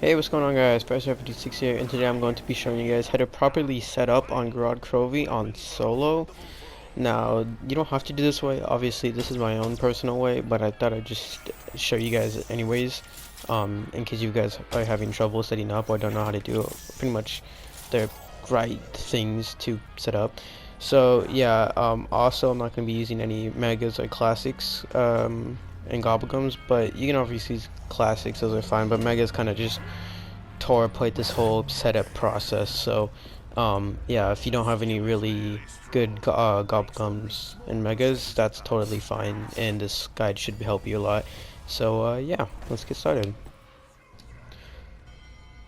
Hey, what's going on, guys? Professor56 here, and today I'm going to be showing you guys how to properly set up on Gorod Krovi on solo. Now, you don't have to do this way. Obviously, this is my own personal way, but I thought I'd just show you guys anyways, in case you guys are having trouble setting up or don't know how to do it. Pretty much the right things to set up. So, yeah, also I'm not going to be using any megas or classics, and gobblegums, but you can obviously use classics, those are fine, but megas kind of just tore apart this whole setup process. So yeah, if you don't have any really good gobblegums and megas, that's totally fine, and this guide should help you a lot. So yeah, let's get started.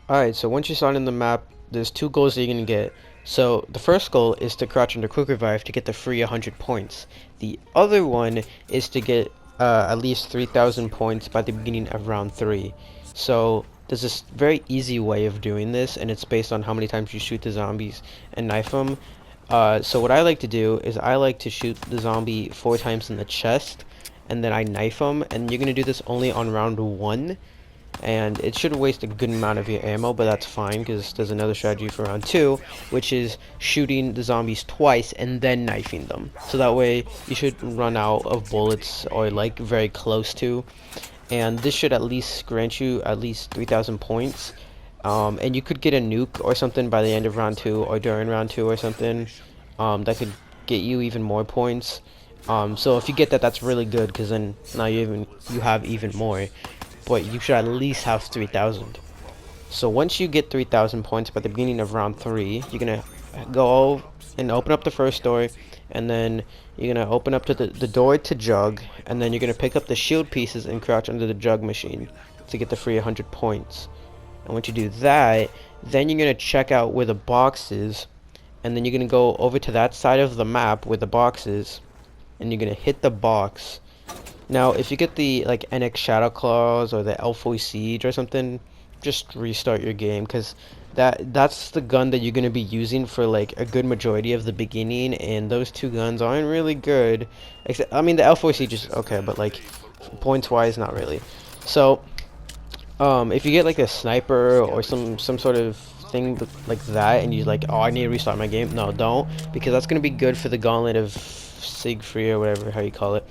Alright, so once you start in the map, there's two goals that you're gonna get. So the first goal is to crouch under quick revive to get the free 100 points. The other one is to get at least 3,000 points by the beginning of round 3. So there's this very easy way of doing this, and it's based on how many times you shoot the zombies and knife them. So what I like to do is I like to shoot the zombie 4 times in the chest, and then I knife them, and you're gonna do this only on round 1. And it should waste a good amount of your ammo, but that's fine because there's another strategy for round 2, which is shooting the zombies twice and then knifing them. So that way you should run out of bullets, or like very close to, and this should at least grant you at least 3,000 points. And you could get a nuke or something by the end of round 2 or during round 2 or something, that could get you even more points. So if you get that, that's really good, because then now you have even more, but you should at least have 3,000. So once you get 3,000 points by the beginning of round 3, you're gonna go and open up the first door, and then you're gonna open up to the door to jug, and then you're gonna pick up the shield pieces and crouch under the jug machine to get the free 100 points. And once you do that, then you're gonna check out where the box is, and then you're gonna go over to that side of the map where the box is, and you're gonna hit the box. Now, if you get the like NX Shadow Claws or the Elfoy Siege or something, just restart your game, because that's the gun that you're gonna be using for like a good majority of the beginning, and those two guns aren't really good. Except, I mean, the Elfoy Siege is okay, but like points wise, not really. So, if you get like a sniper or some sort of thing like that, and you're like, oh, I need to restart my game, no, don't, because that's gonna be good for the Gauntlet of Siegfried or whatever how you call it.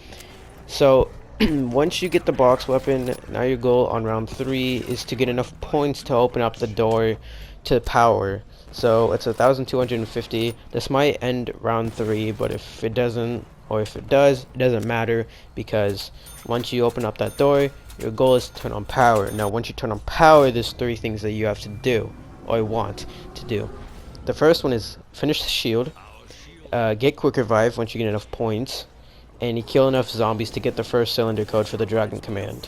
So once you get the box weapon, now your goal on round 3 is to get enough points to open up the door to power. So it's 1,250. This might end round 3, but if it doesn't, or if it does, it doesn't matter, because once you open up that door, your goal is to turn on power. Now once you turn on power, there's 3 things that you have to do, or want to do. The first one is finish the shield, get quick revive once you get enough points, and you kill enough zombies to get the first cylinder code for the dragon command.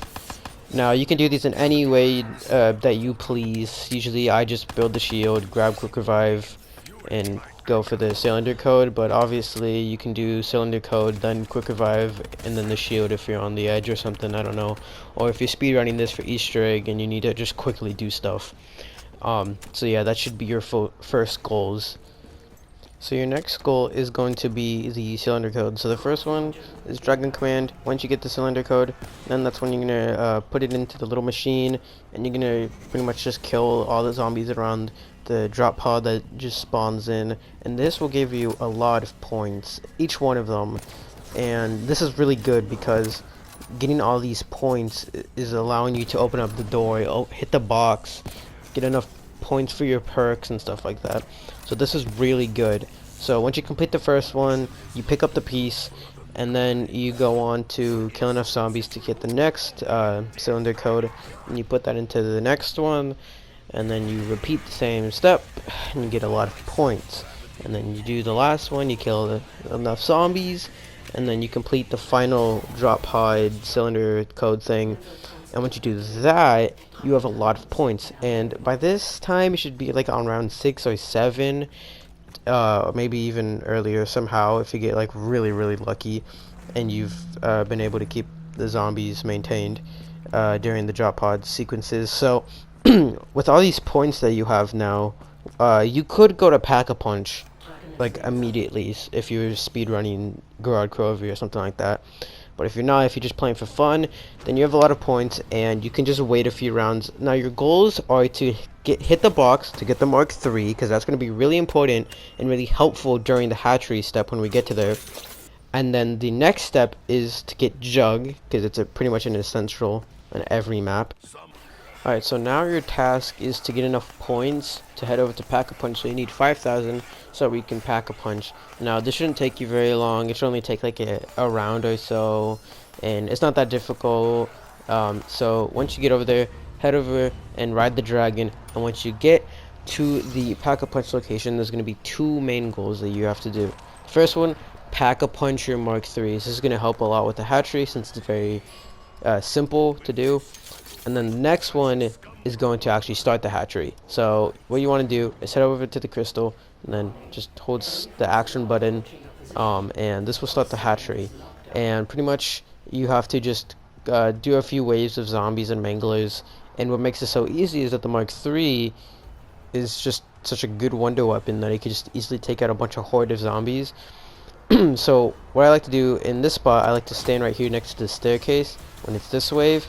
Now you can do these in any way that you please. Usually I just build the shield, grab quick revive, and go for the cylinder code, but obviously you can do cylinder code, then quick revive, and then the shield if you're on the edge or something, I don't know. Or if you're speedrunning this for Easter egg and you need to just quickly do stuff. So yeah, that should be your first goals. So your next goal is going to be the cylinder code. So the first one is Dragon Command. Once you get the cylinder code, then that's when you're going to put it into the little machine, and you're going to pretty much just kill all the zombies around the drop pod that just spawns in. And this will give you a lot of points, each one of them. And this is really good because getting all these points is allowing you to open up the door, hit the box, get enough points for your perks and stuff like that. So this is really good. So once you complete the first one, you pick up the piece, and then you go on to kill enough zombies to get the next cylinder code, and you put that into the next one, and then you repeat the same step, and you get a lot of points. And then you do the last one, you kill enough zombies, and then you complete the final drop pod cylinder code thing. And once you do that, you have a lot of points, and by this time it should be like on round 6 or 7, maybe even earlier somehow, if you get like really lucky and you've been able to keep the zombies maintained during the drop pod sequences. So with all these points that you have now, you could go to Pack-a-Punch like immediately if you're speedrunning Gorod Krovi or something like that. But if you're not, if you're just playing for fun, then you have a lot of points and you can just wait a few rounds. Now your goals are to hit the box to get the Mark III, because that's going to be really important and really helpful during the hatchery step when we get to there. And then the next step is to get Jug, because it's pretty much an essential on every map. Alright, so now your task is to get enough points to head over to Pack-a-Punch. So you need 5,000 so we can Pack-a-Punch. Now this shouldn't take you very long. It should only take like a round or so, and it's not that difficult. So once you get over there, head over and ride the dragon. And once you get to the Pack-a-Punch location, there's going to be two main goals that you have to do. First one, Pack-a-Punch your Mark III. This is going to help a lot with the hatchery since it's very simple to do. And then the next one is going to actually start the hatchery. So what you want to do is head over to the crystal and then just hold the action button, and this will start the hatchery. And pretty much you have to just do a few waves of zombies and manglers. And what makes it so easy is that the Mark III is just such a good wonder weapon that it can just easily take out a bunch of horde of zombies. So what I like to do in this spot, I like to stand right here next to the staircase when it's this wave.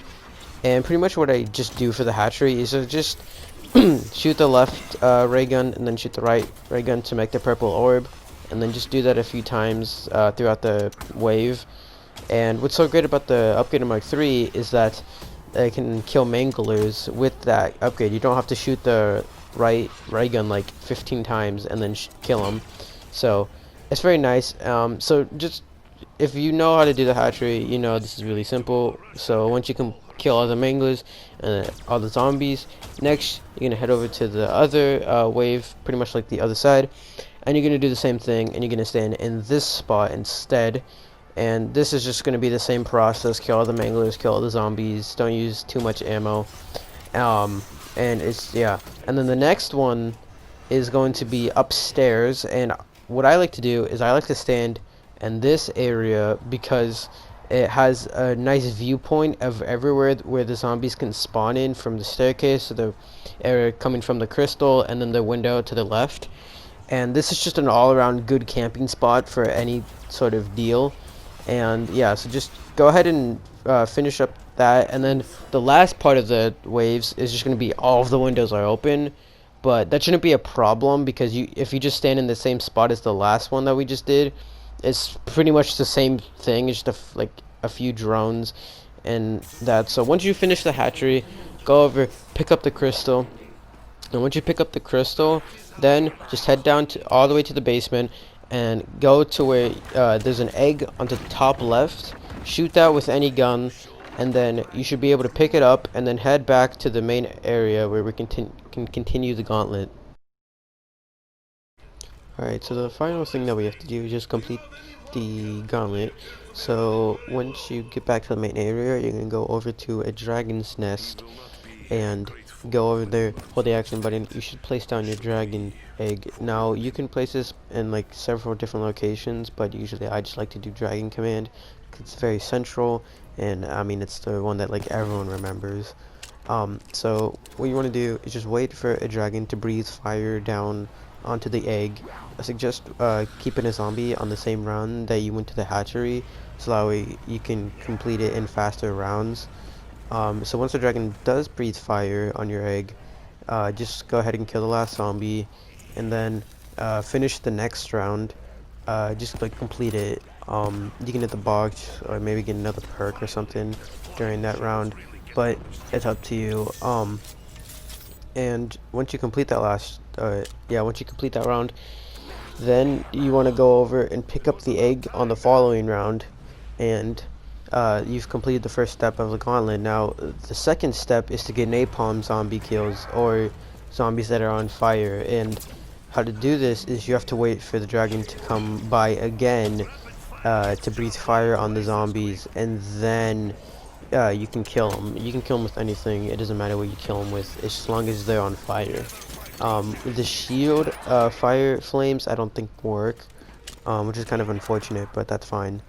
And pretty much what I just do for the hatchery is to just shoot the left ray gun and then shoot the right ray gun to make the purple orb, and then just do that a few times throughout the wave. And what's so great about the upgraded Mark III is that it can kill manglers with that upgrade. You don't have to shoot the right ray gun like 15 times and then kill them. So it's very nice. So just if you know how to do the hatchery, you know this is really simple. So once you can kill all the manglers and all the zombies, next you're gonna head over to the other wave, pretty much like the other side, and you're gonna do the same thing, and you're gonna stand in this spot instead. And this is just gonna be the same process: kill all the manglers, kill all the zombies, don't use too much ammo, and it's and then the next one is going to be upstairs. And what I like to do is I like to stand in this area because it has a nice viewpoint of everywhere where the zombies can spawn in, from the staircase to the area coming from the crystal, and then the window to the left. And this is just an all-around good camping spot for any sort of deal. And yeah, so just go ahead and finish up that, and then the last part of the waves is just going to be all of the windows are open. But that shouldn't be a problem, because if you just stand in the same spot as the last one that we just did, it's pretty much the same thing. It's just like a few drones and that. So once you finish the hatchery, go over, pick up the crystal, and once you pick up the crystal, then just head down all the way to the basement and go to where there's an egg on the top left. Shoot that with any gun, and then you should be able to pick it up and then head back to the main area where we can continue the gauntlet. Alright, so the final thing that we have to do is just complete the gauntlet. So once you get back to the main area, you're going to go over to a dragon's nest and go over there, hold the action button. You should place down your dragon egg. Now you can place this in like several different locations, but usually I just like to do dragon command because it's very central, and I mean it's the one that like everyone remembers. So what you want to do is just wait for a dragon to breathe fire down onto the egg. I suggest keeping a zombie on the same round that you went to the hatchery, so that way you can complete it in faster rounds. So once the dragon does breathe fire on your egg, just go ahead and kill the last zombie, and then finish the next round. Just like complete it. You can hit the box or maybe get another perk or something during that round, but it's up to you. And once you complete that once you complete that round, then you want to go over and pick up the egg on the following round, and you've completed the first step of the gauntlet. Now the second step is to get napalm zombie kills, or zombies that are on fire. And how to do this is you have to wait for the dragon to come by again to breathe fire on the zombies, and then you can kill them. You can kill them with anything. It doesn't matter what you kill them with, as long as they're on fire. The shield fire flames I don't think work, which is kind of unfortunate, but that's fine.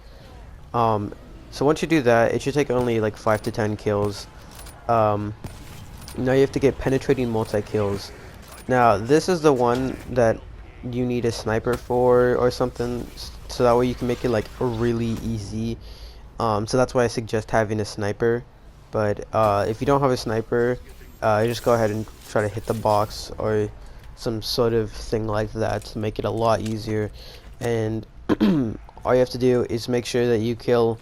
So once you do that, it should take only like 5 to 10 kills. Now you have to get penetrating multi-kills. Now this is the one that you need a sniper for or something, so that way you can make it like really easy. So that's why I suggest having a sniper. But if you don't have a sniper, just go ahead and try to hit the box or some sort of thing like that to make it a lot easier. And all you have to do is make sure that you kill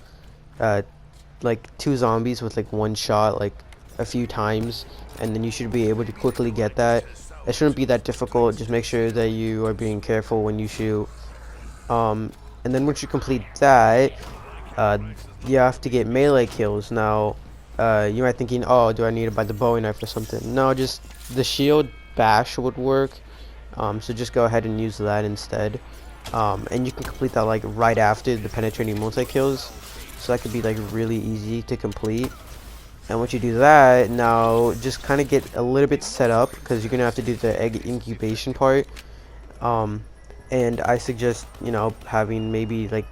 like 2 zombies with like 1 shot, like a few times, and then you should be able to quickly get that. It shouldn't be that difficult. Just make sure that you are being careful when you shoot. And then once you complete that, you have to get melee kills. Now, you might thinking, oh, do I need to buy the Bowie knife or something? No, just the shield bash would work. So just go ahead and use that instead. And you can complete that like right after the penetrating multi-kills. So that could be like really easy to complete. And once you do that, now just kind of get a little bit set up because you're gonna have to do the egg incubation part. And I suggest, you know, having maybe like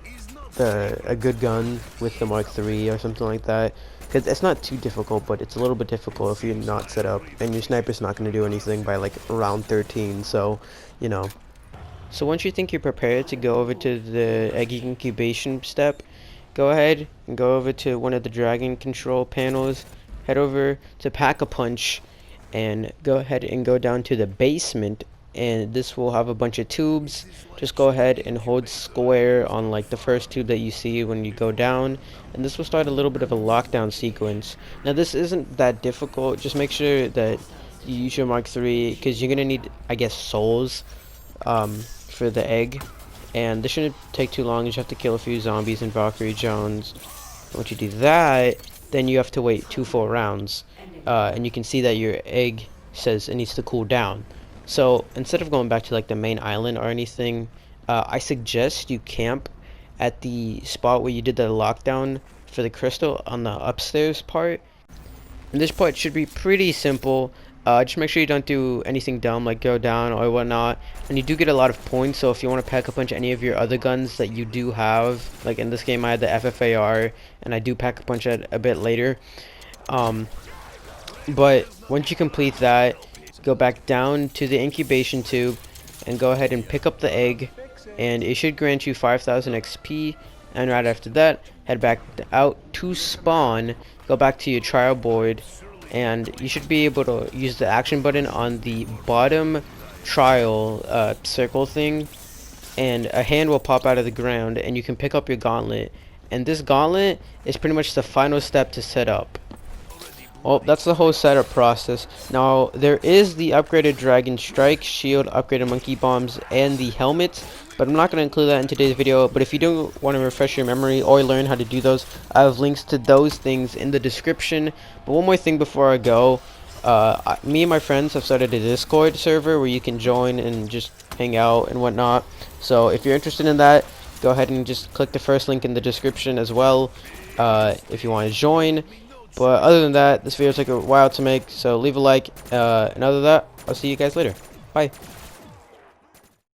a good gun with the Mark III or something like that, because it's not too difficult, but it's a little bit difficult if you're not set up, and your sniper's not going to do anything by like round 13. So, you know. So once you think you're prepared to go over to the egg incubation step, go ahead and go over to one of the dragon control panels, head over to Pack-a-Punch, and go ahead and go down to the basement, and this will have a bunch of tubes. Just go ahead and hold square on like the first tube that you see when you go down, and this will start a little bit of a lockdown sequence. Now this isn't that difficult. Just make sure that you use your Mark III, because you're gonna need, I guess, souls for the egg, and this shouldn't take too long. You just have to kill a few zombies in Valkyrie Jones. Once you do that, then you have to wait 2 full rounds, and you can see that your egg says it needs to cool down. So instead of going back to like the main island or anything, I suggest you camp at the spot where you did the lockdown for the crystal on the upstairs part. And this part should be pretty simple. Just make sure you don't do anything dumb like go down or whatnot. And you do get a lot of points, so if you want to pack a punch any of your other guns that you do have, like in this game I had the FFAR, and I do pack a punch it a bit later. But once you complete that, go back down to the incubation tube and go ahead and pick up the egg, and it should grant you 5,000 XP. And right after that, head back out to spawn, go back to your trial board, and you should be able to use the action button on the bottom trial circle thing, and a hand will pop out of the ground and you can pick up your gauntlet, and this gauntlet is pretty much the final step to set up. Well, that's the whole setup process. Now, there is the upgraded Dragon Strike, Shield, upgraded Monkey Bombs, and the helmets, but I'm not going to include that in today's video. But if you do want to refresh your memory or learn how to do those, I have links to those things in the description. But one more thing before I go, me and my friends have started a Discord server where you can join and just hang out and whatnot. So if you're interested in that, go ahead and just click the first link in the description as well if you want to join. But other than that, this video took a while to make, so leave a like, and other than that, I'll see you guys later. Bye.